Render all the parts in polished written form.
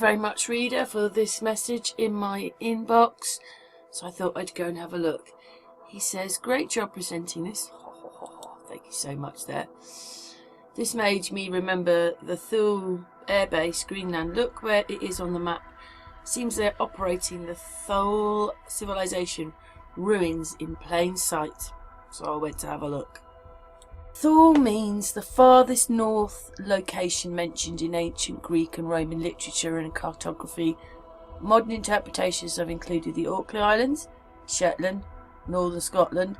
very much, reader, for this message in my inbox. So I thought I'd go and have a look. He says, great job presenting this. Thank you so much there. This made me remember the Thule Air Base, Greenland. Look where it is on the map. Seems they're operating the Thule civilization ruins in plain sight. So I went to have a look. Thule means the farthest north location mentioned in ancient Greek and Roman literature and cartography. Modern interpretations have included the Orkney Islands, Shetland, northern Scotland,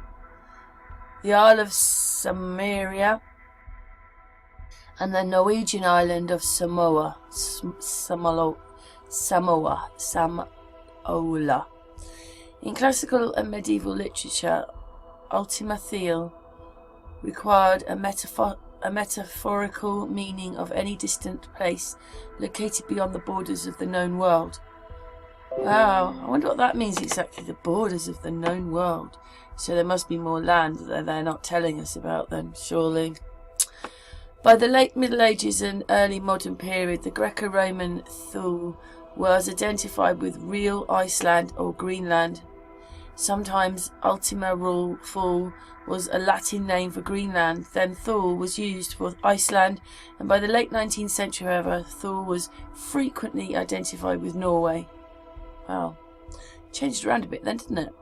the Isle of Samaria, and the Norwegian island of Samoa. In classical and medieval literature, Ultima Thule required a metaphorical meaning of any distant place located beyond the borders of the known world. Wow, I wonder what that means exactly, the borders of the known world. So there must be more land that they're not telling us about then, surely. By the late Middle Ages and early modern period, the Greco-Roman Thule was identified with real Iceland or Greenland. Sometimes Ultima Thule was a Latin name for Greenland, then Thule was used for Iceland, and by the late 19th century, however, Thule was frequently identified with Norway. Wow, changed around a bit then, didn't it?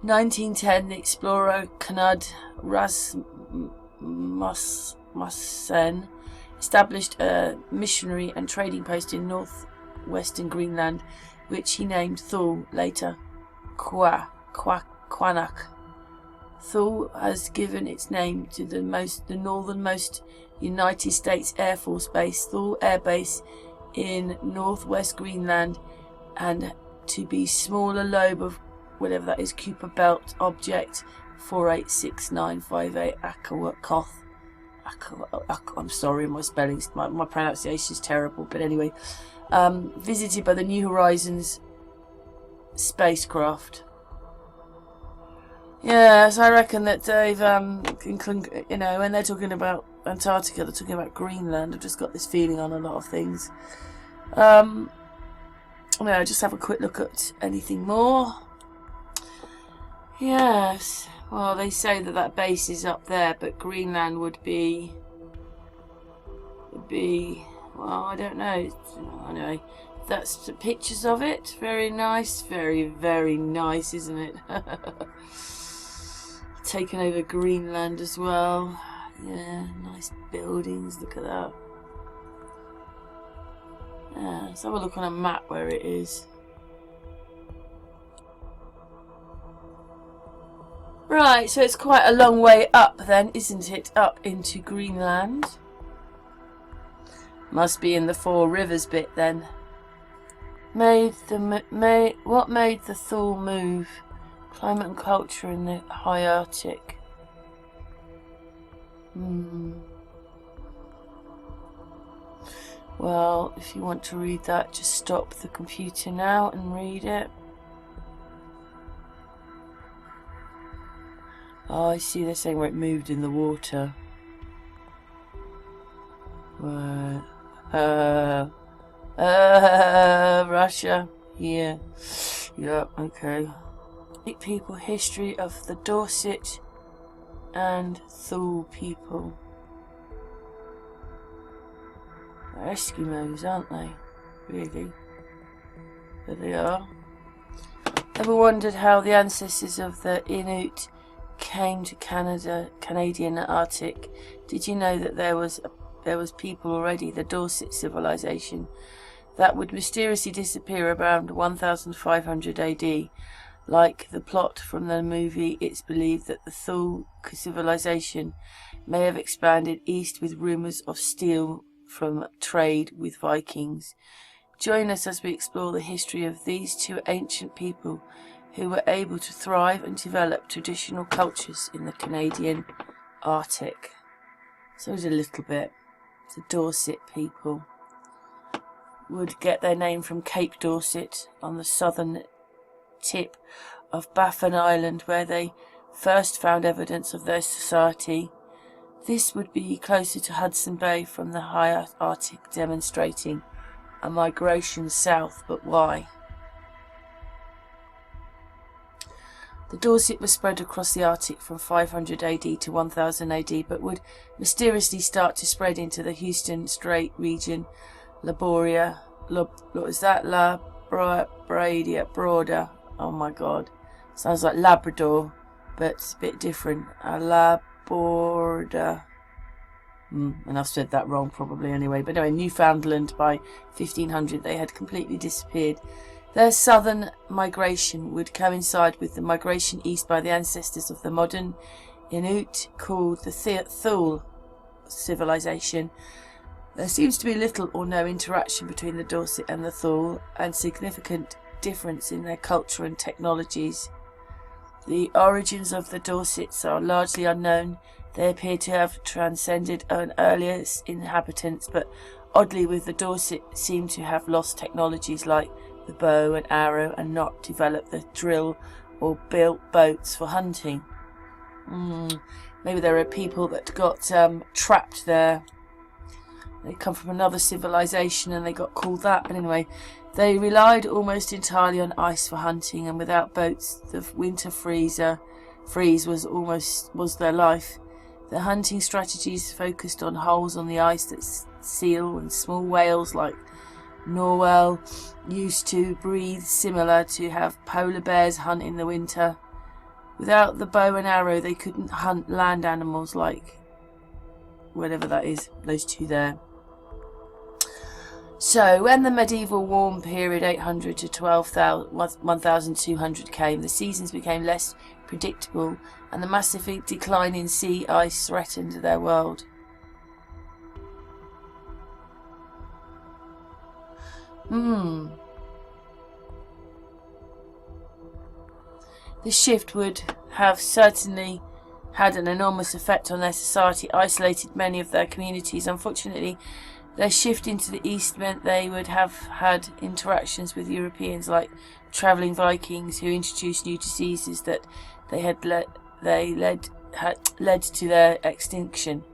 1910, the explorer Knud Rasmussen established a missionary and trading post in northwestern Greenland, which he named Thule, later Quanach. Thule has given its name to the northernmost United States Air Force base, Thule Air Base in northwest Greenland, and to be smaller lobe of whatever that is, Kuiper Belt object 486958 Akakoth. I'm sorry, my spelling's, my pronunciation is terrible, but anyway, visited by the New Horizons spacecraft. Yes, I reckon that they've, you know, when they're talking about Antarctica, they're talking about Greenland. I've just got this feeling on a lot of things. Well, just have a quick look at anything more. Yes, well, they say that that base is up there, but Greenland would be, well, I don't know. Anyway, that's the pictures of it. Very nice, very, very nice, isn't it? Taken over Greenland as well. Yeah, nice buildings, look at that. Yeah, let's have a look on a map where it is. Right, so it's quite a long way up then, isn't it? Up into Greenland. Must be in the Four Rivers bit then. What made the Thule move? Climate and culture in the high Arctic. Well, if you want to read that, just stop the computer now and read it. Oh, I see they're saying where it moved in the water. Right. Russia. Yeah. Yeah, okay. People, history of the Dorset and Thule people. They're Eskimos, aren't they? Really? There they are. Ever wondered how the ancestors of the Inuit came to Canadian Arctic? Did you know that there was people already, the Dorset civilization, that would mysteriously disappear around 1500 AD? Like the plot from the movie, it's believed that the Thule civilization may have expanded east with rumours of steel from trade with Vikings. Join us as we explore the history of these two ancient people who were able to thrive and develop traditional cultures in the Canadian Arctic. So it's a little bit. The Dorset people would get their name from Cape Dorset on the southern tip of Baffin Island, where they first found evidence of their society. This would be closer to Hudson Bay from the high Arctic, demonstrating a migration south, but why? The Dorset was spread across the Arctic from 500 AD to 1000 AD, but would mysteriously start to spread into the Houston Strait region, Laboria, Broader. Oh my god, sounds like Labrador, but it's a bit different. Laborda. And I've said that wrong probably anyway. But anyway, Newfoundland by 1500, they had completely disappeared. Their southern migration would coincide with the migration east by the ancestors of the modern Inuit called the Thule civilization. There seems to be little or no interaction between the Dorset and the Thule, and significant difference in their culture and technologies. The origins of the Dorsets are largely unknown. They appear to have transcended an earlier inhabitants, but oddly with the Dorset seem to have lost technologies like the bow and arrow and not developed the drill or built boats for hunting. Maybe there are people that got trapped there. They come from another civilization and they got called that. But anyway, they relied almost entirely on ice for hunting, and without boats, the winter freeze was their life. Their hunting strategies focused on holes on the ice that seal and small whales like narwhal used to breathe, similar to have polar bears hunt in the winter. Without the bow and arrow, they couldn't hunt land animals like whatever that is, those two there. So when the medieval warm period 800 to 1200 came, the seasons became less predictable and the massive decline in sea ice threatened their world. This shift would have certainly had an enormous effect on their society, isolated many of their communities. Unfortunately, their shift into the east meant they would have had interactions with Europeans like travelling Vikings who introduced new diseases that led to their extinction.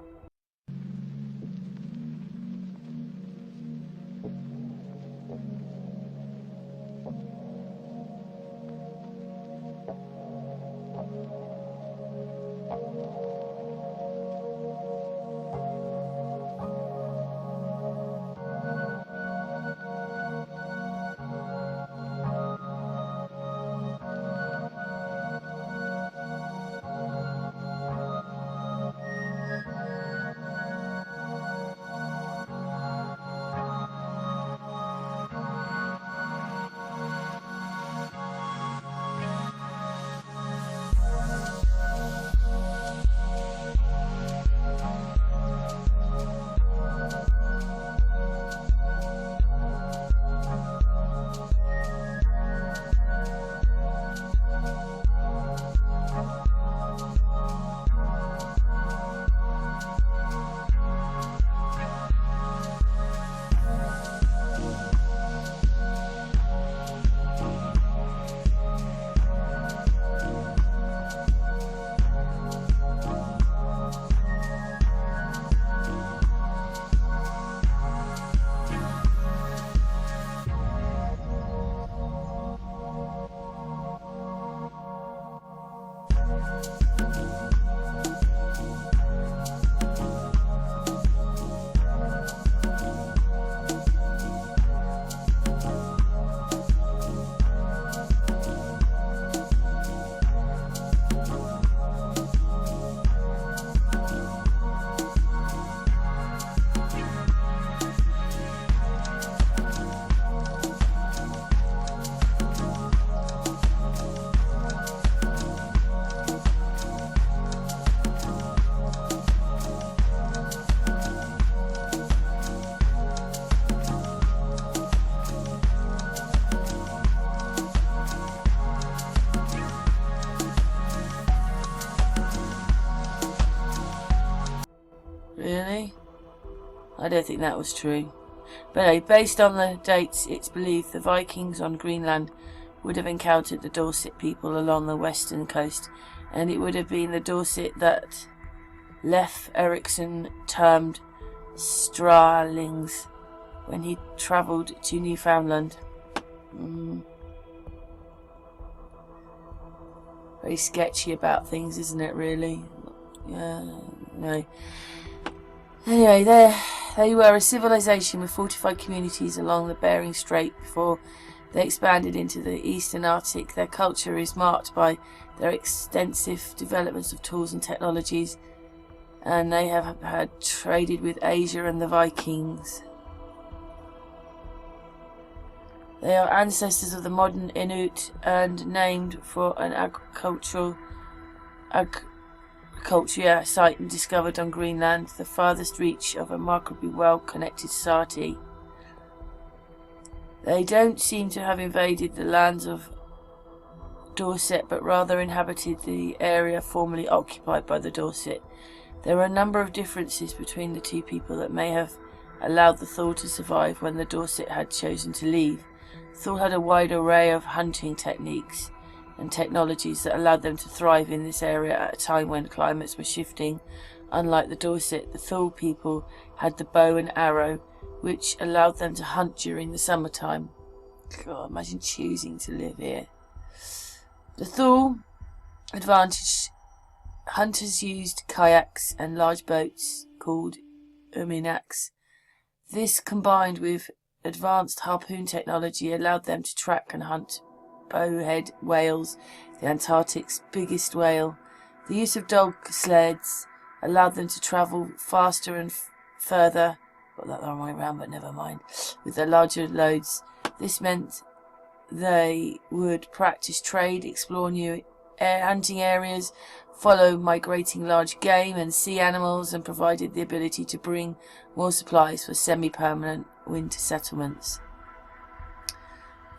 Really? I don't think that was true. But anyway, based on the dates, it's believed the Vikings on Greenland would have encountered the Dorset people along the western coast, and it would have been the Dorset that Leif Erikson termed Stralings, when he travelled to Newfoundland. Very sketchy about things, isn't it, really? Yeah, no. Anyway, they were a civilization with fortified communities along the Bering Strait before they expanded into the eastern Arctic. Their culture is marked by their extensive developments of tools and technologies, and they have had traded with Asia and the Vikings. They are ancestors of the modern Inuit and named for an agriculture site discovered on Greenland, the farthest reach of a remarkably well-connected society. They don't seem to have invaded the lands of Dorset, but rather inhabited the area formerly occupied by the Dorset. There are a number of differences between the two people that may have allowed the Thule to survive when the Dorset had chosen to leave. Thule had a wide array of hunting techniques and technologies that allowed them to thrive in this area at a time when climates were shifting. Unlike the Dorset, the Thule people had the bow and arrow, which allowed them to hunt during the summertime. God, imagine choosing to live here. The Thule advantage: hunters used kayaks and large boats called uminaks. This, combined with advanced harpoon technology, allowed them to track and hunt bowhead whales, the Antarctic's biggest whale. The use of dog sleds allowed them to travel faster and further. Got that the wrong way around, but never mind. With their larger loads, this meant they would practice trade, explore new hunting areas, follow migrating large game and sea animals, and provided the ability to bring more supplies for semi-permanent winter settlements.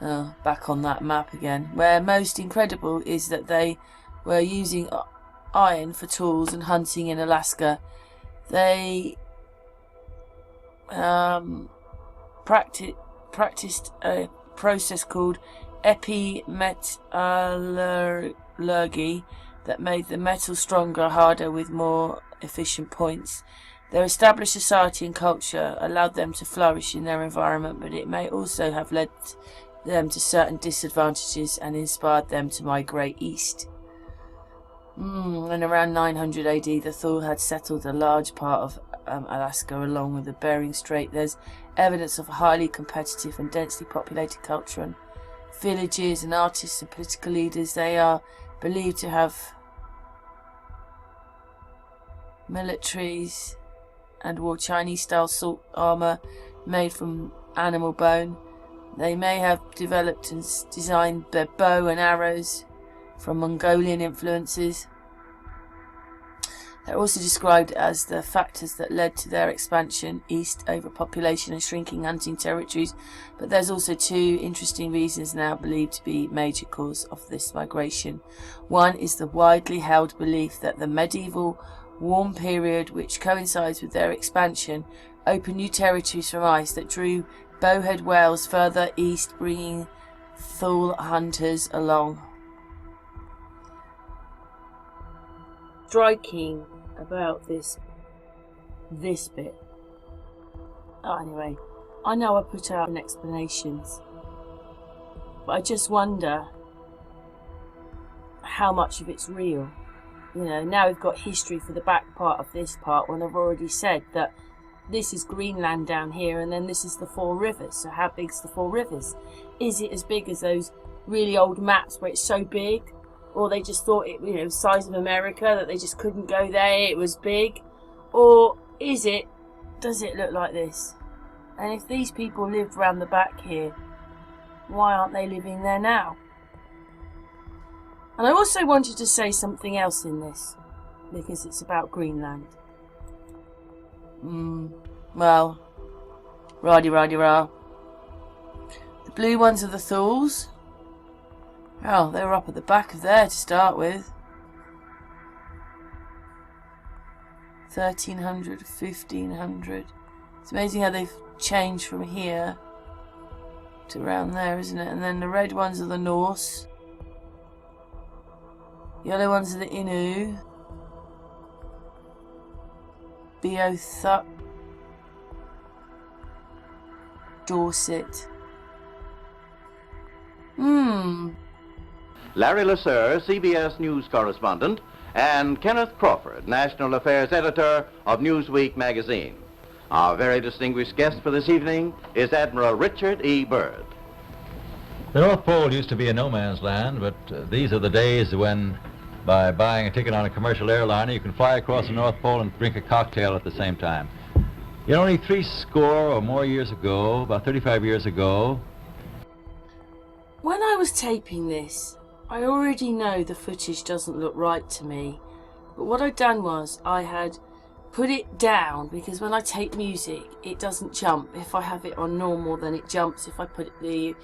Back on that map again. Where most incredible is that they were using iron for tools and hunting in Alaska. They practiced a process called epimetallurgy that made the metal stronger, harder, with more efficient points. Their established society and culture allowed them to flourish in their environment, but it may also have led them to certain disadvantages and inspired them to migrate east. And around 900 AD, the Thule had settled a large part of Alaska along with the Bering Strait. There's evidence of a highly competitive and densely populated culture and villages and artists and political leaders. They are believed to have militaries and wore Chinese-style salt armor made from animal bone. They may have developed and designed their bow and arrows from Mongolian influences. They're also described as the factors that led to their expansion east: overpopulation and shrinking hunting territories. But there's also two interesting reasons now believed to be major cause of this migration. One is the widely held belief that the medieval warm period, which coincides with their expansion, opened new territories from ice that drew bowhead whales further east, bringing Thule hunters along. Striking about this bit. Anyway, I know I put out explanations, but I just wonder how much of it's real. Now we've got history for the back part of this part, when I've already said that this is Greenland down here, and then this is the Four Rivers. So how big's the Four Rivers? Is it as big as those really old maps where it's so big? Or they just thought it, the size of America, that they just couldn't go there, it was big? Or does it look like this? And if these people lived round the back here, why aren't they living there now? And I also wanted to say something else in this, because it's about Greenland. Well, rah-de-rah-de-rah. The blue ones are the Thules. Oh, they were up at the back of there to start with. 1300, 1500. It's amazing how they've changed from here to around there, isn't it? And then the red ones are the Norse. Yellow ones are the Innu. Beothuk. Dorset. Larry Lasser, CBS News correspondent, and Kenneth Crawford, National Affairs Editor of Newsweek magazine. Our very distinguished guest for this evening is Admiral Richard E. Byrd. The North Pole used to be a no man's land, but these are the days when, by buying a ticket on a commercial airliner, you can fly across the North Pole and drink a cocktail at the same time. You know, only 60 or more years ago, about 35 years ago. When I was taping this, I already know the footage doesn't look right to me, but what I'd done was I had put it down, because when I tape music it doesn't jump. If I have it on normal, then it jumps. If I put it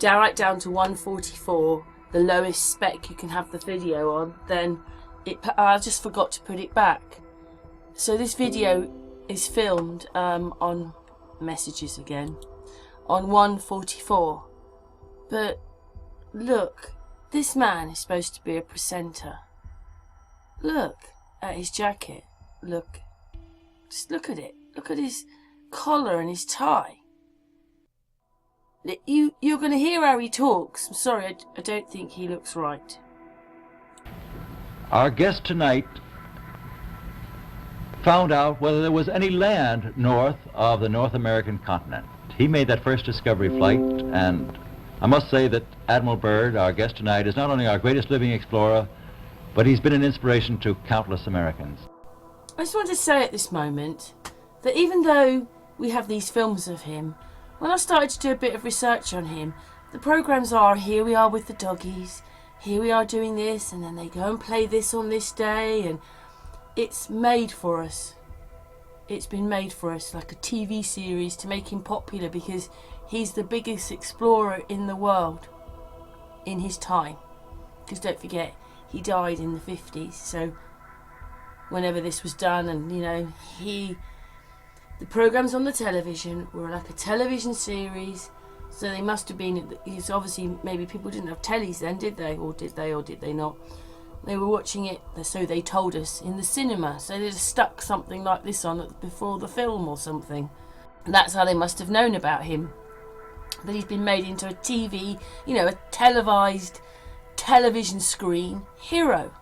right down to 144, the lowest spec you can have the video on, then I just forgot to put it back. So this video is filmed on messages again on 144, but look, this man is supposed to be a presenter. Look at his jacket. Look. Just look at it. Look at his collar and his tie. You're going to hear how he talks. I'm sorry, I don't think he looks right. Our guest tonight found out whether there was any land north of the North American continent. He made that first discovery flight, and I must say that Admiral Byrd, our guest tonight, is not only our greatest living explorer, but he's been an inspiration to countless Americans. I just want to say at this moment that even though we have these films of him, when I started to do a bit of research on him, the programs are, here we are with the doggies, here we are doing this, and then they go and play this on this day, and it's made for us. It's been made for us like a TV series to make him popular, because he's the biggest explorer in the world in his time. Because don't forget, he died in the 50s, so whenever this was done, and you know, the programs on the television were like a television series, so they must have been, because obviously maybe people didn't have tellies then, did they? Or did they not? They were watching it, so they told us, in the cinema, so they just stuck something like this on before the film or something. And that's how they must have known about him. But he's been made into a TV, you know, a televised television screen hero.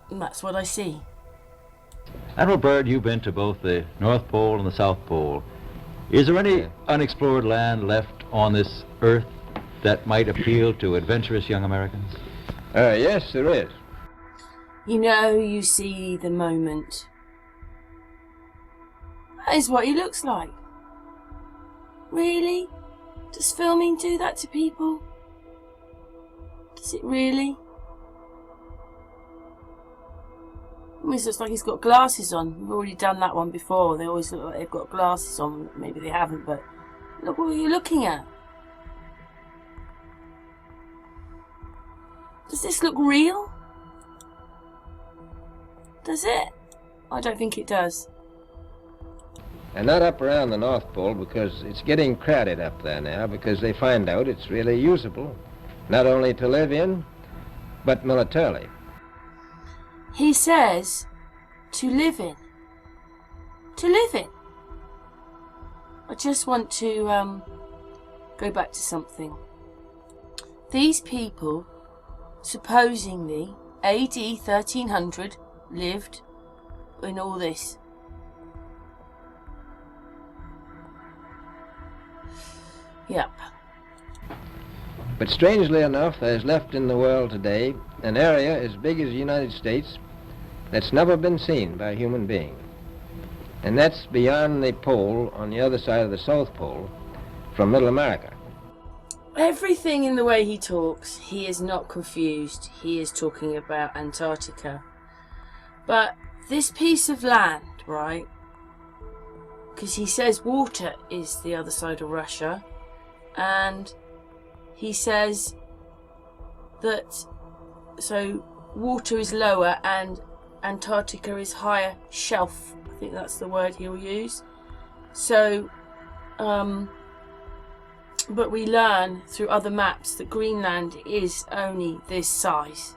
And that's what I see. Admiral Byrd, you've been to both the North Pole and the South Pole. Is there any unexplored land left on this earth that might appeal to adventurous young Americans? Yes, there is. You know, you see the moment. That is what he looks like. Really? Does filming do that to people? Does it really? It looks like he's got glasses on. We've already done that one before. They always look like they've got glasses on. Maybe they haven't, but look what you're looking at. Does this look real? Does it? I don't think it does. And not up around the North Pole, because it's getting crowded up there now, because they find out it's really usable, not only to live in, but militarily. He says to live in. To live in. I just want to go back to something. These people, supposedly, AD 1300, lived in all this. Yep. But strangely enough, there's left in the world today an area as big as the United States that's never been seen by a human being. And that's beyond the pole, on the other side of the South Pole, from Middle America. Everything in the way he talks, he is not confused. He is talking about Antarctica. But this piece of land, right? Because he says water is the other side of Russia. And he says that, so water is lower and Antarctica is higher shelf. I think that's the word he'll use. So, but we learn through other maps that Greenland is only this size.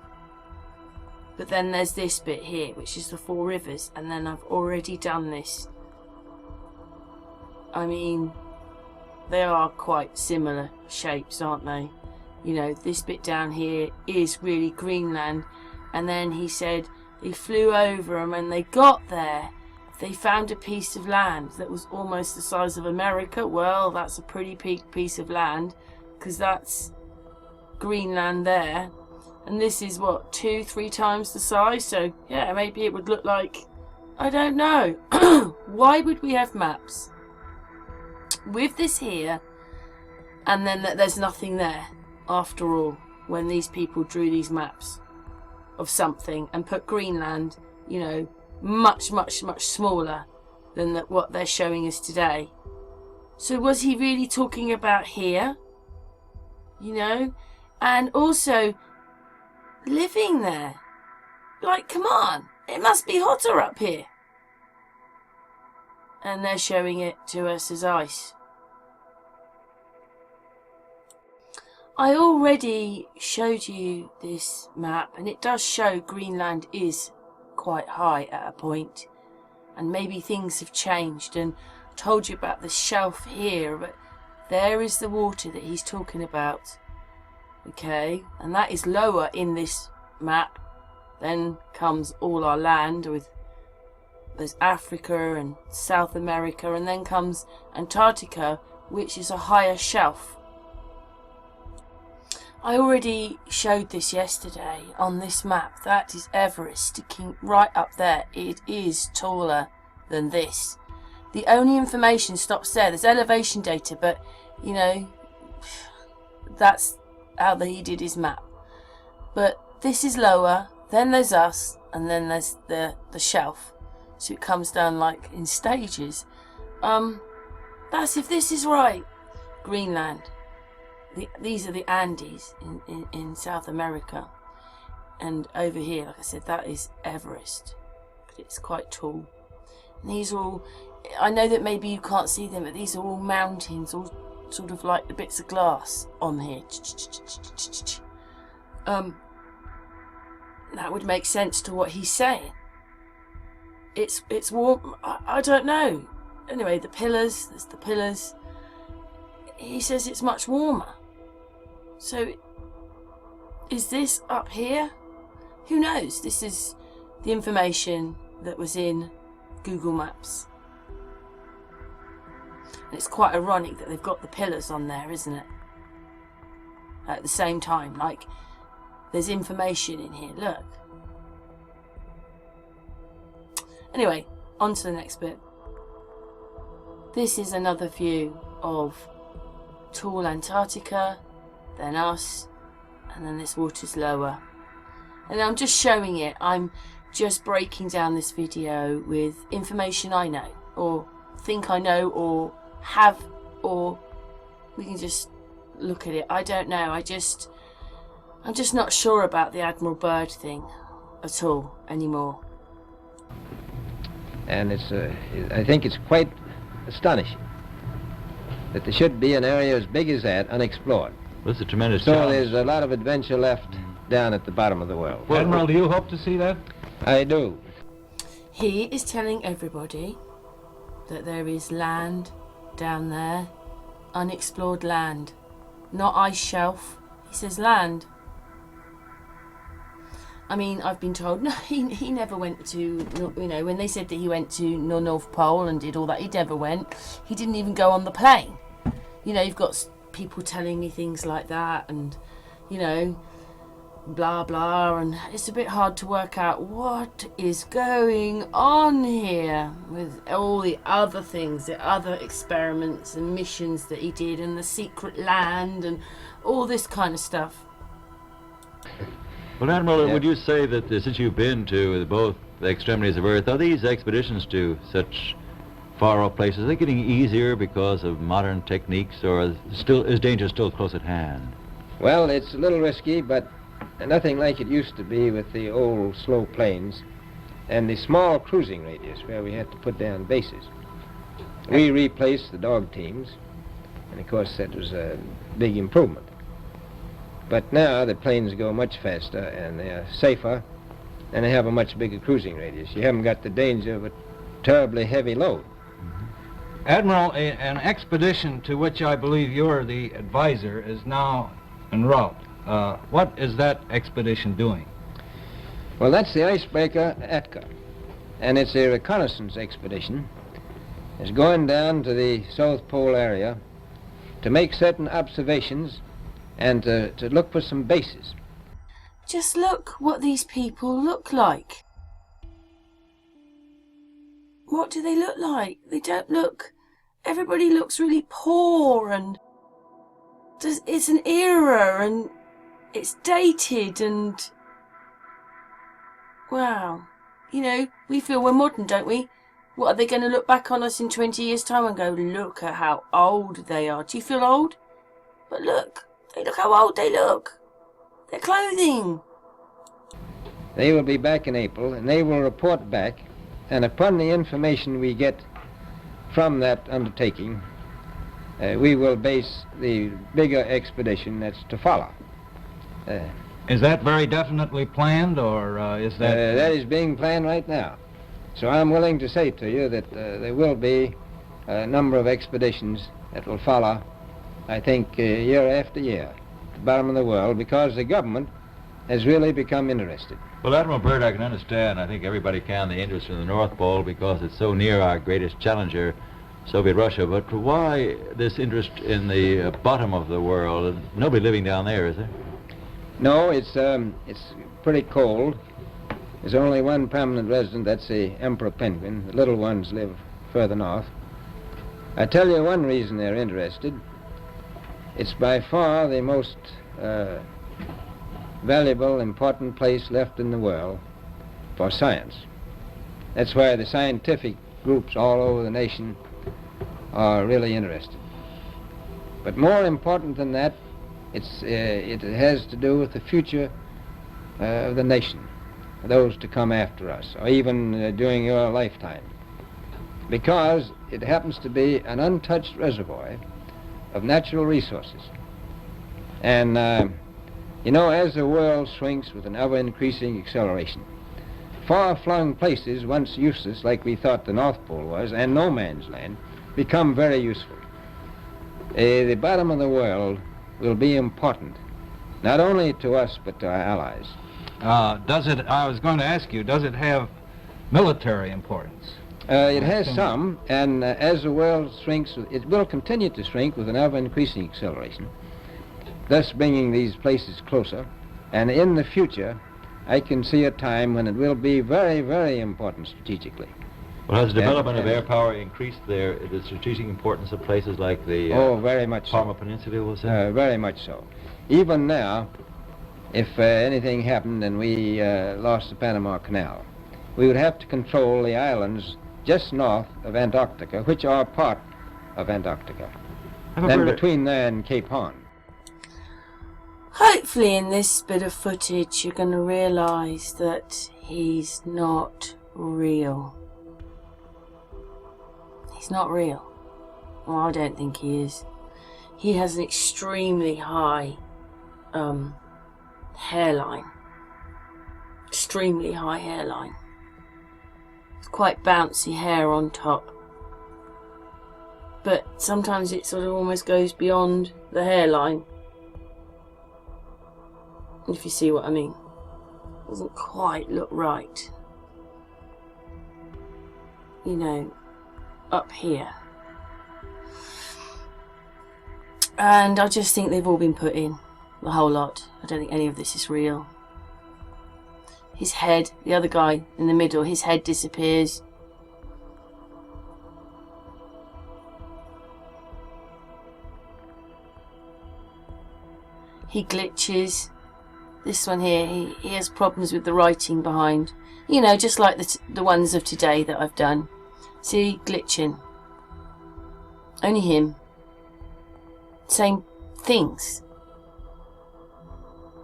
But then there's this bit here, which is the 4 rivers, and then I've already done this. I mean, they are quite similar shapes, aren't they? You know, this bit down here is really Greenland, and then he said they flew over, and when they got there, they found a piece of land that was almost the size of America. Well, that's a pretty piece of land, because that's Greenland there. And this is, what, 2-3 times the size? So, yeah, maybe it would look like... I don't know. Why would we have maps with this here, and then there's nothing there, after all, when these people drew these maps of something and put Greenland, you know, much smaller than what they're showing us today. So was he really talking about here? You know? And also living there. Like, come on, it must be hotter up here. And they're showing it to us as ice. I already showed you this map, and it does show Greenland is quite high at a point, and maybe things have changed, and I told you about the shelf here, but there is the water that he's talking about. Okay, and that is lower in this map. Then comes all our land, with there's Africa and South America, and then comes Antarctica, which is a higher shelf. I already showed this yesterday on this map. That is Everest sticking right up there. It is taller than this. The only information stops there. There's elevation data, but you know, that's how he did his map. But this is lower, then there's us, and then there's the shelf. So it comes down like in stages. That's if this is right. Greenland. These are the Andes in South America, and over here, like I said, that is Everest. It's quite tall. And these are all, I know that maybe you can't see them, but these are all mountains, all sort of like the bits of glass on here. That would make sense to what he's saying. It's warm. I don't know. Anyway, the pillars. There's the pillars. He says it's much warmer. So, is this up here? Who knows? This is the information that was in Google Maps. And it's quite ironic that they've got the pillars on there, isn't it? At the same time, like, there's information in here, look. Anyway, on to the next bit. This is another view of tall Antarctica, then us, and then this water's lower. And I'm just showing it. I'm just breaking down this video with information I know, or think I know, or have, or we can just look at it. I don't know. I'm just not sure about the Admiral Byrd thing at all anymore. And I think it's quite astonishing that there should be an area as big as that unexplored. This is a tremendous So challenge. there's a lot of adventure left down at the bottom of the world. Well, Admiral, do you hope to see that? I do. He is telling everybody that there is land down there, unexplored land, not ice shelf. He says land. I mean, I've been told, no, he never went to, you know, when they said that he went to the North Pole and did all that, he never went. He didn't even go on the plane. You know, you've got people telling me things like that, and, you know, blah, blah, and it's a bit hard to work out what is going on here with all the other things, the other experiments and missions that he did, and the secret land, and all this kind of stuff. Well, Admiral, Yeah. would you say that since you've been to both the extremities of Earth, are these expeditions to such far-off places, are they getting easier because of modern techniques, or is danger still close at hand? Well, it's a little risky, but nothing like it used to be with the old slow planes and the small cruising radius where we had to put down bases. We replaced the dog teams, and of course that was a big improvement. But now the planes go much faster, and they are safer, and they have a much bigger cruising radius. You haven't got the danger of a terribly heavy load. Admiral, an expedition to which I believe you're the advisor is now en route. What is that expedition doing? Well, that's the icebreaker Atka, and it's a reconnaissance expedition. It's going down to the South Pole area to make certain observations and to look for some bases. Just look what these people look like. What do they look like? They don't look... Everybody looks really poor, and it's an era, and it's dated, and... Wow. You know, we feel we're modern, don't we? What, are they going to look back on us in 20 years' time and go, look at how old they are? Do you feel old? But look how old they look. Their clothing. They will be back in April, and they will report back, and upon the information we get from that undertaking, we will base the bigger expedition that's to follow. Is that very definitely planned, or is that... That is being planned right now. So I'm willing to say to you that there will be a number of expeditions that will follow, I think, year after year, to the bottom of the world, because the government has really become interested. Well, Admiral Byrd, I can understand, I think everybody can, the interest in the North Pole because it's so near our greatest challenger, Soviet Russia. But why this interest in the bottom of the world? Nobody living down there, is there? No, it's pretty cold. There's only one permanent resident, that's the emperor penguin. The little ones live further north. I tell you one reason they're interested. It's by far the most valuable, important place left in the world for science. That's why the scientific groups all over the nation are really interested. But more important than that, it has to do with the future of the nation, those to come after us, or even during your lifetime, because it happens to be an untouched reservoir of natural resources. And you know, as the world shrinks with an ever-increasing acceleration, far-flung places once useless, like we thought the North Pole was, and no man's land, become very useful. The bottom of the world will be important, not only to us, but to our allies. I was going to ask you, does it have military importance? It has some, and as the world shrinks, it will continue to shrink with an ever-increasing acceleration, thus bringing these places closer. And in the future, I can see a time when it will be very, very important strategically. Well, has the development of air power increased the strategic importance of places like the oh, very much Palmer so. Peninsula, we'll say? Very much so. Even now, if anything happened and we lost the Panama Canal, we would have to control the islands just north of Antarctica, which are part of Antarctica, then between there and Cape Horn. Hopefully in this bit of footage you're going to realise that he's not real. He's not real. Well, I don't think he is. He has an extremely high hairline. Extremely high hairline. It's quite bouncy hair on top. But sometimes it sort of almost goes beyond the hairline. If you see what I mean. Doesn't quite look right. You know, up here. And I just think they've all been put in. The whole lot. I don't think any of this is real. His head, the other guy in the middle, his head disappears. He glitches. This one here, he has problems with the writing behind. You know, just like the ones of today that I've done. See, glitching. Only him. Same things.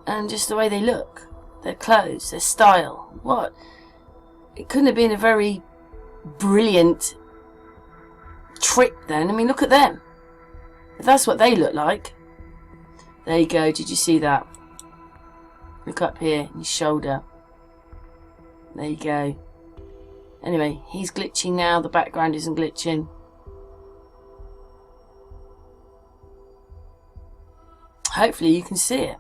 And just the way they look. Their clothes, their style. What? It couldn't have been a very brilliant trip then. I mean, look at them. If that's what they look like. There you go, did you see that? Look up here, his shoulder. There you go. Anyway, he's glitching now, the background isn't glitching. Hopefully you can see it.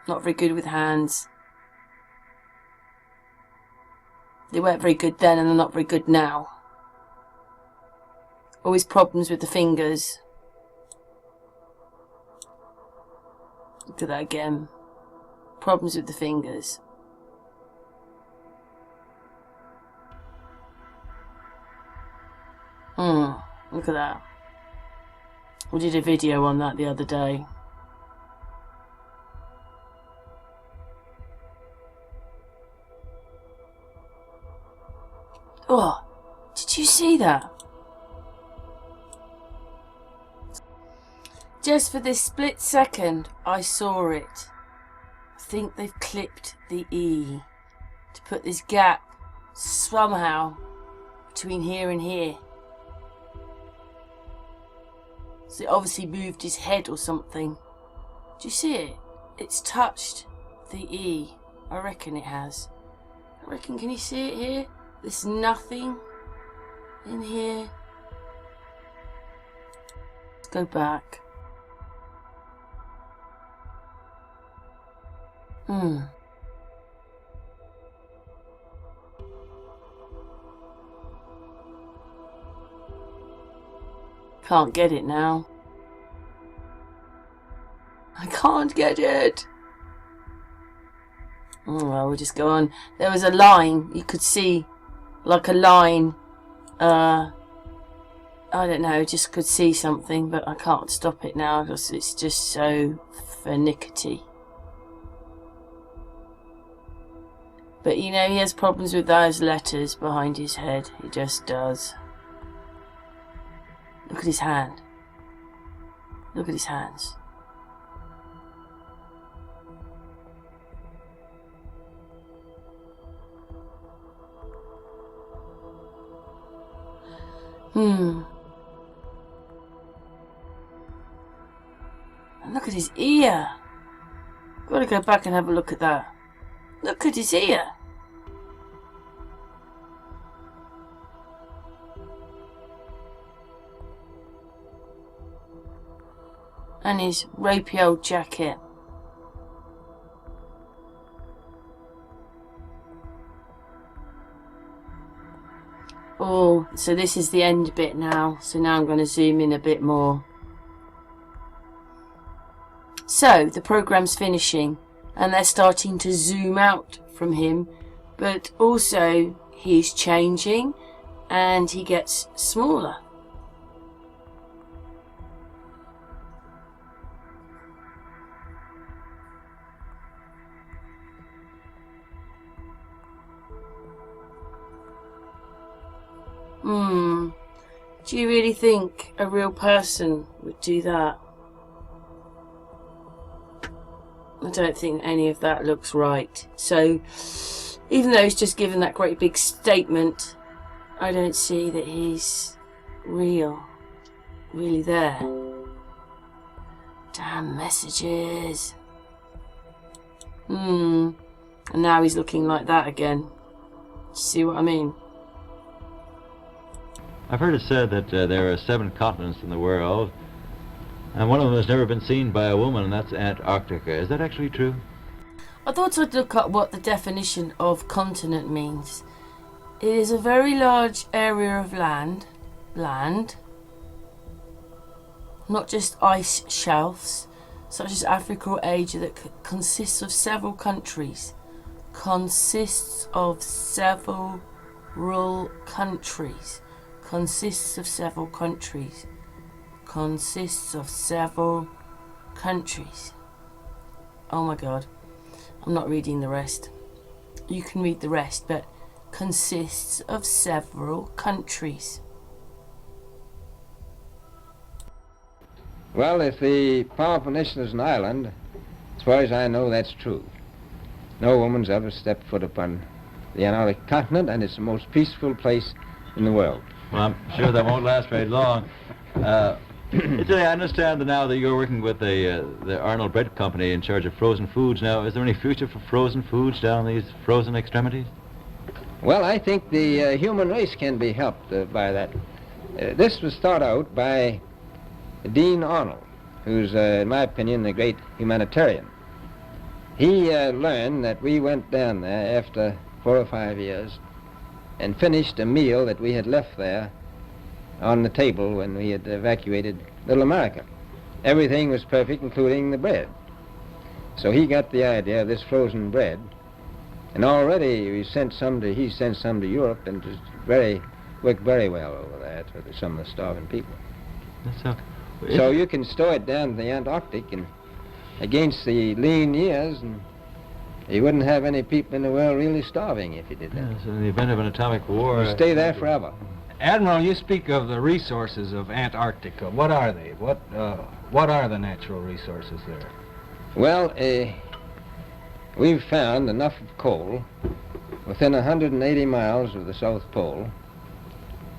Not very good with hands. They weren't very good then and they're not very good now. Always problems with the fingers. Look at that again. Problems with the fingers. Look at that. We did a video on that the other day. Oh, did you see that? Just for this split second, I saw it. I think they've clipped the E to put this gap somehow between here and here. So it obviously moved his head or something. Do you see it? It's touched the E. I reckon it has. I reckon, can you see it here? There's nothing in here. Let's go back. Can't get it now. I can't get it. Oh well, we'll just go on. There was a line, you could see like a line, I don't know, just could see something, but I can't stop it now because it's just so finicky. But you know, he has problems with those letters behind his head. He just does. Look at his hand. Look at his hands. And look at his ear. Gotta go back and have a look at that. Look at his ear. And his ropey old jacket. Oh, so this is the end bit now. So now I'm going to zoom in a bit more. So the program's finishing and they're starting to zoom out from him, but also he's changing and he gets smaller. Do you really think a real person would do that? I don't think any of that looks right. So, even though he's just given that great big statement, I don't see that he's really there. Damn messages. And now he's looking like that again. See what I mean? I've heard it said that there are 7 continents in the world, and one of them has never been seen by a woman, and that's Antarctica. Is that actually true? I thought I'd look up what the definition of continent means. It is a very large area of land, not just ice shelves, such as Africa or Asia, that consists of several countries. Consists of several countries. Consists of several countries. Consists of several countries. Oh my god. I'm not reading the rest. You can read the rest, but consists of several countries. Well, if the powerful nation is an island, as far as I know, that's true. No woman's ever stepped foot upon the Antarctic continent, and it's the most peaceful place in the world. Well, I'm sure that won't last very long. I understand that now that you're working with the Arnold Bread Company in charge of frozen foods now. Is there any future for frozen foods down these frozen extremities? Well, I think the human race can be helped by that. This was thought out by Dean Arnold, who's, in my opinion, a great humanitarian. He learned that we went down there after 4 or 5 years and finished a meal that we had left there on the table when we had evacuated Little America. Everything was perfect, including the bread. So he got the idea of this frozen bread, and already he sent some to Europe, and it worked very well over there for some of the starving people. So you can store it down in the Antarctic, and against the lean years, and you wouldn't have any people in the world really starving if you did that. Yes, in the event of an atomic war... You stay there forever. Admiral, you speak of the resources of Antarctica. What are they? What are the natural resources there? Well, we've found enough of coal within 180 miles of the South Pole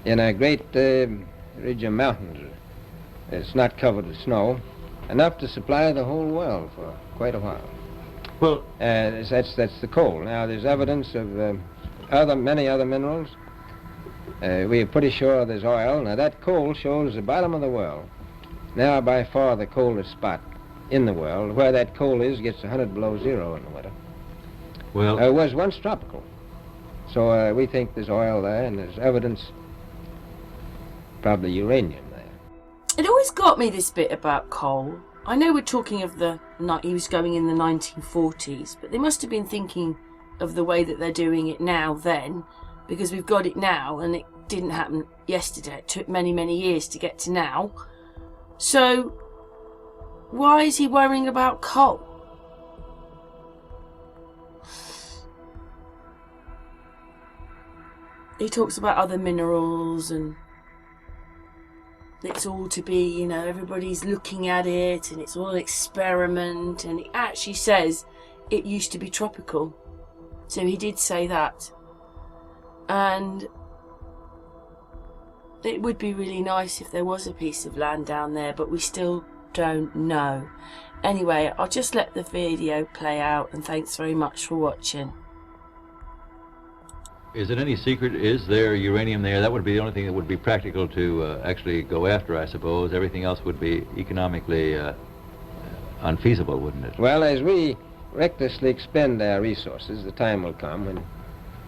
in a great ridge of mountains. It's not covered with snow, enough to supply the whole world for quite a while. Well, that's the coal. Now, there's evidence of many other minerals. We're pretty sure there's oil. Now, that coal shows the bottom of the world. Now, by far the coldest spot in the world. Where that coal is gets 100 below zero in the winter. Well, it was once tropical. So we think there's oil there, and there's evidence, probably uranium there. It always got me, this bit about coal. I know we're talking of he was going in the 1940s, but they must have been thinking of the way that they're doing it now then, because we've got it now, and it didn't happen yesterday. It took many, many years to get to now. So why is he worrying about coal? He talks about other minerals, and it's all to be, everybody's looking at it, and it's all an experiment, and he actually says it used to be tropical. So he did say that. And it would be really nice if there was a piece of land down there, but we still don't know. Anyway, I'll just let the video play out, and thanks very much for watching. is it any secret, is there uranium there? That would be the only thing that would be practical to actually go after, I suppose. Everything else would be economically unfeasible, wouldn't it? Well, as we recklessly expend our resources, the time will come when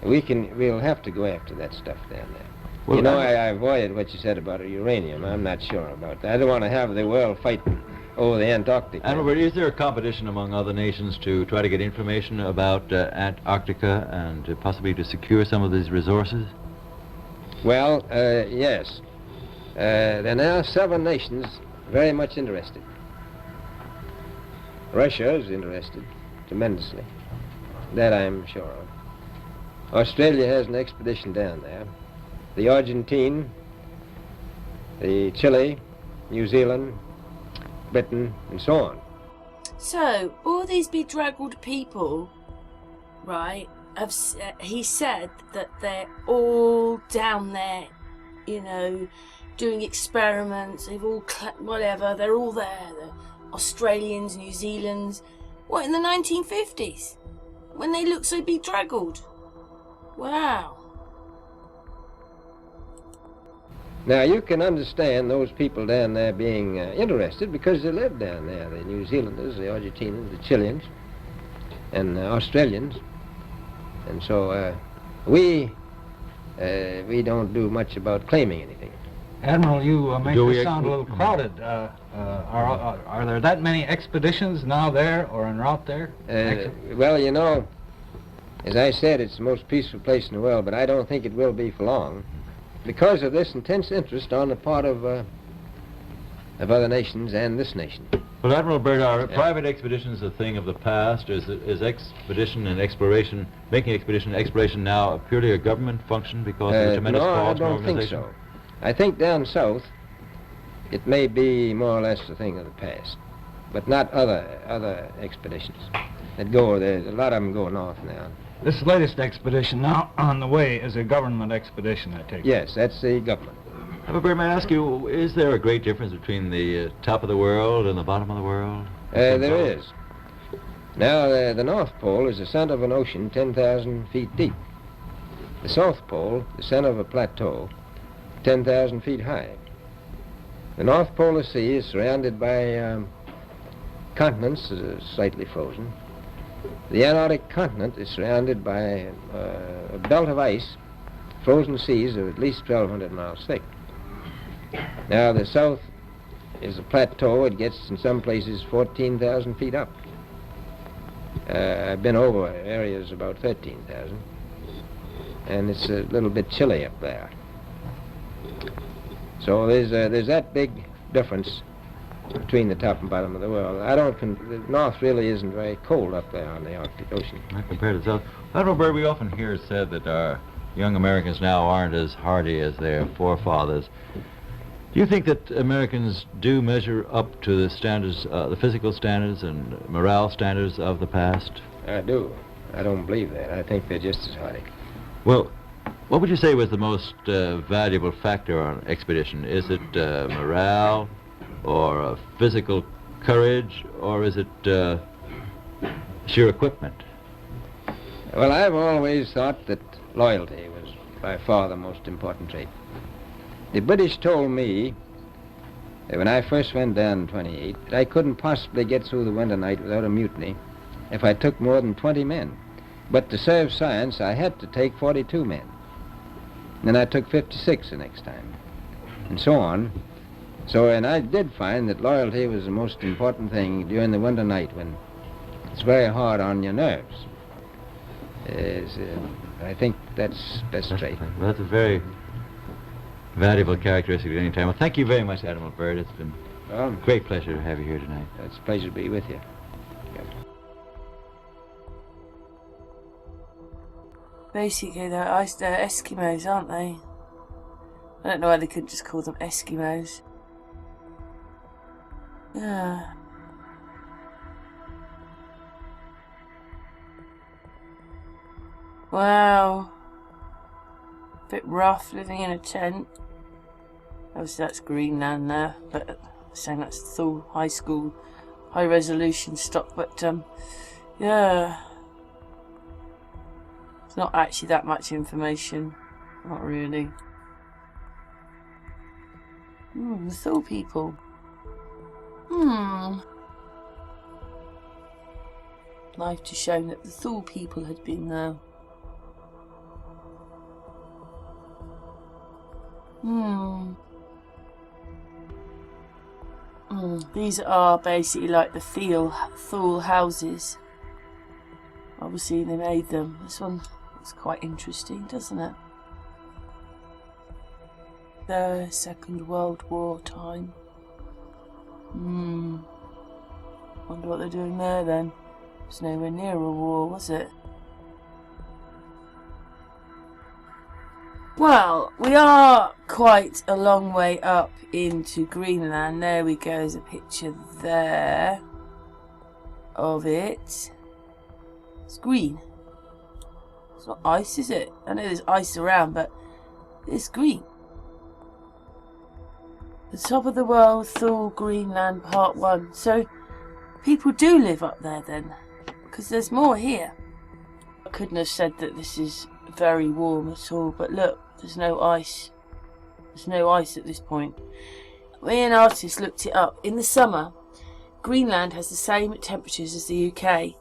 we'll have to go after that stuff down there. Well, I avoided what you said about uranium. I'm not sure about that. I don't want to have the world fighting over the Antarctic. Admiral Byrd, is there a competition among other nations to try to get information about Antarctica and possibly to secure some of these resources? Well, yes. There are now 7 nations very much interested. Russia is interested tremendously. That I'm sure of. Australia has an expedition down there. The Argentine, the Chile, New Zealand, Britain, and so on. So, all these bedraggled people, right, he said that they're all down there, doing experiments, they've all, whatever, they're all there. The Australians, New Zealanders, what, in the 1950s? When they looked so bedraggled? Wow. Now, you can understand those people down there being interested because they live down there, the New Zealanders, the Argentinians, the Chileans, and Australians. And so we don't do much about claiming anything. Admiral, you make this sound a little crowded. Are there that many expeditions now there or en route there? Well, as I said, it's the most peaceful place in the world, but I don't think it will be for long, because of this intense interest on the part of other nations and this nation. Well, Admiral Byrd, are private expeditions a thing of the past? Is expedition and exploration, making expedition and exploration now purely a government function because of the tremendous cost and organization? No, I don't think so. I think down south it may be more or less a thing of the past, but not other expeditions that go there. A lot of them go north now. This latest expedition now on the way is a government expedition, I take it. Yes, that's the government. Admiral Byrd, may I ask you, is there a great difference between the top of the world and the bottom of the world? There is. Now, the North Pole is the center of an ocean 10,000 feet deep. the South Pole, the center of a plateau, 10,000 feet high. The North Polar Sea is surrounded by continents slightly frozen. The Antarctic continent is surrounded by a belt of ice, frozen seas of at least 1,200 miles thick. Now the south is a plateau. It gets in some places 14,000 feet up. I've been over areas about 13,000, and it's a little bit chilly up there. So there's that big difference between the top and bottom of the world. The north really isn't very cold up there on the Arctic Ocean. Not compared to the south. Admiral Byrd, we often hear it said that our young Americans now aren't as hardy as their forefathers. Do you think that Americans do measure up to the standards, the physical standards and morale standards of the past? I do. I don't believe that. I think they're just as hardy. Well, what would you say was the most valuable factor on an expedition? Is it morale, or physical courage, or is it sheer equipment? Well, I've always thought that loyalty was by far the most important trait. The British told me that when I first went down in 28 that I couldn't possibly get through the winter night without a mutiny if I took more than 20 men. But to serve science, I had to take 42 men. Then I took 56 the next time, and so on. And I did find that loyalty was the most important thing during the winter night when it's very hard on your nerves. I think that's best trait. Well, that's a very valuable characteristic at any time. Well, thank you very much, Admiral Byrd. It's been a great pleasure to have you here tonight. It's a pleasure to be with you. Basically, they're Eskimos, aren't they? I don't know why they couldn't just call them Eskimos. Yeah. Wow. Bit rough living in a tent. Obviously that's Greenland there, but I'm saying that's Thule high school, high resolution stock, but yeah. It's not actually that much information. Not really. The Thule people. Life to show that the Thule people had been there. These are basically like the Thule houses. Obviously they made them. This one looks quite interesting, doesn't it? The Second World War time. Wonder what they're doing there then. It's nowhere near a war, was it? Well, we are quite a long way up into Greenland. There we go, there's a picture there of it. It's green. It's not ice, is it? I know there's ice around, but it's green. The top of the world, Thule, Greenland, part 1. So, people do live up there then, because there's more here. I couldn't have said that this is very warm at all, but look, there's no ice. There's no ice at this point. Me and artists looked it up. In the summer, Greenland has the same temperatures as the UK,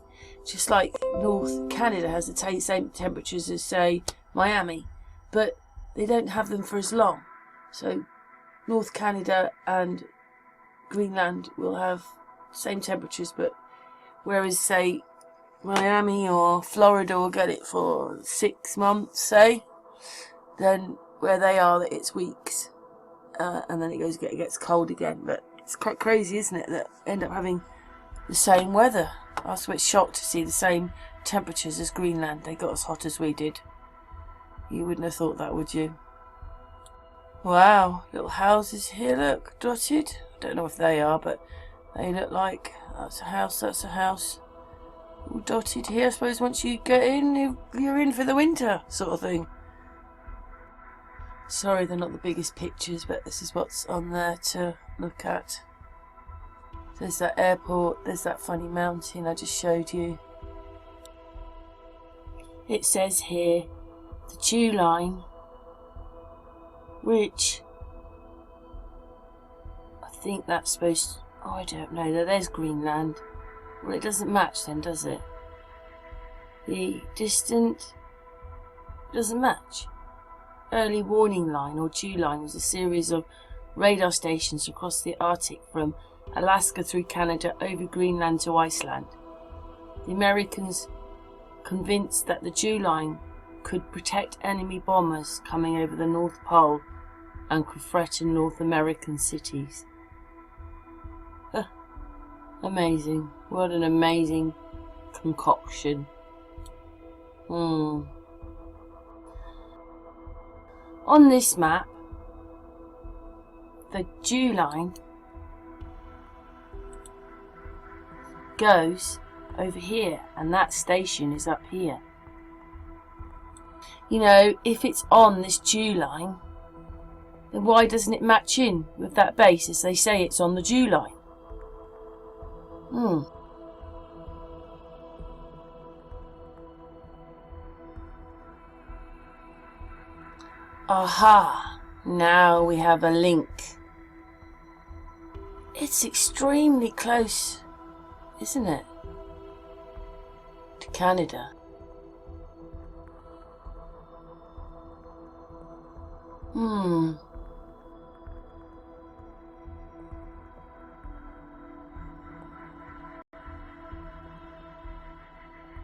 just like North Canada has the same temperatures as, say, Miami, but they don't have them for as long. So North Canada and Greenland will have same temperatures, but whereas, say, Miami or Florida will get it for 6 months, say, then where they are, it's weeks, and then it gets cold again. But it's quite crazy, isn't it, that end up having the same weather. I was a bit shocked to see the same temperatures as Greenland. They got as hot as we did. You wouldn't have thought that, would you? Wow, little houses here, look, dotted. I don't know if they are, but they look like that's a house, that's a house. All dotted here. I suppose once you get in, you're in for the winter, sort of thing. Sorry, they're not the biggest pictures, but this is what's on there to look at. There's that airport, there's that funny mountain I just showed you. It says here, the Dew line, which I think that's supposed to, oh, I don't know, there's Greenland. Well, it doesn't match then, does it? The distant doesn't match. Early warning line, or Dew line, was a series of radar stations across the Arctic from Alaska through Canada over Greenland to Iceland. The Americans, convinced that the Dew line could protect enemy bombers coming over the North Pole and could threaten North American cities. Amazing. What an amazing concoction. On this map, the Dew line goes over here, and that station is up here. You know, if it's on this Dew line, then why doesn't it match in with that base as they say it's on the Dew line? Aha! Now we have a link. It's extremely close, isn't it? To Canada.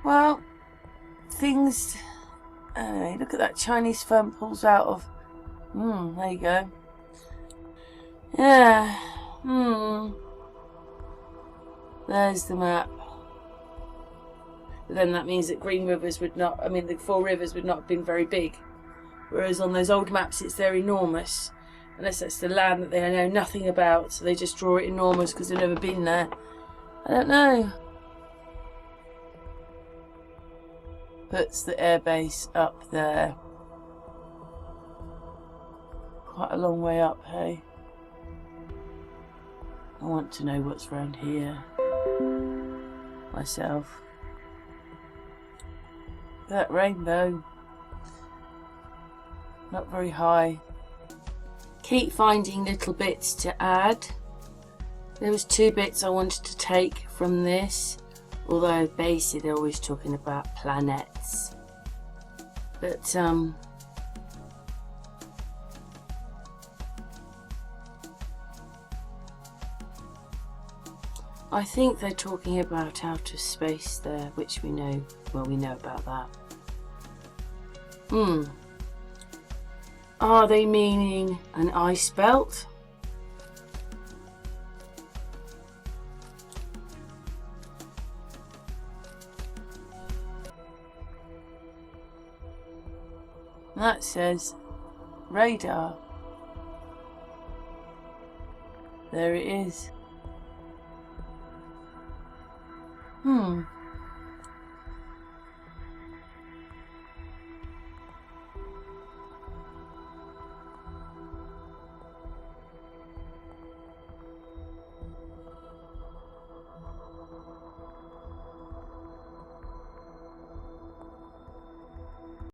Well, things... look at that Chinese firm pulls out of... there you go. Yeah. There's the map. But then that means that Green Rivers would not... I mean, the four rivers would not have been very big. Whereas on those old maps, they're enormous. Unless that's the land that they know nothing about. So they just draw it enormous because they've never been there. I don't know. Puts the airbase up there. Quite a long way up, hey? I want to know what's around here. Myself. That rainbow. Not very high. Keep finding little bits to add. There was 2 bits I wanted to take from this. Although basically they're always talking about planets. But I think they're talking about outer space there, which we know, well, we know about that. Are they meaning an ice belt? That says radar. There it is.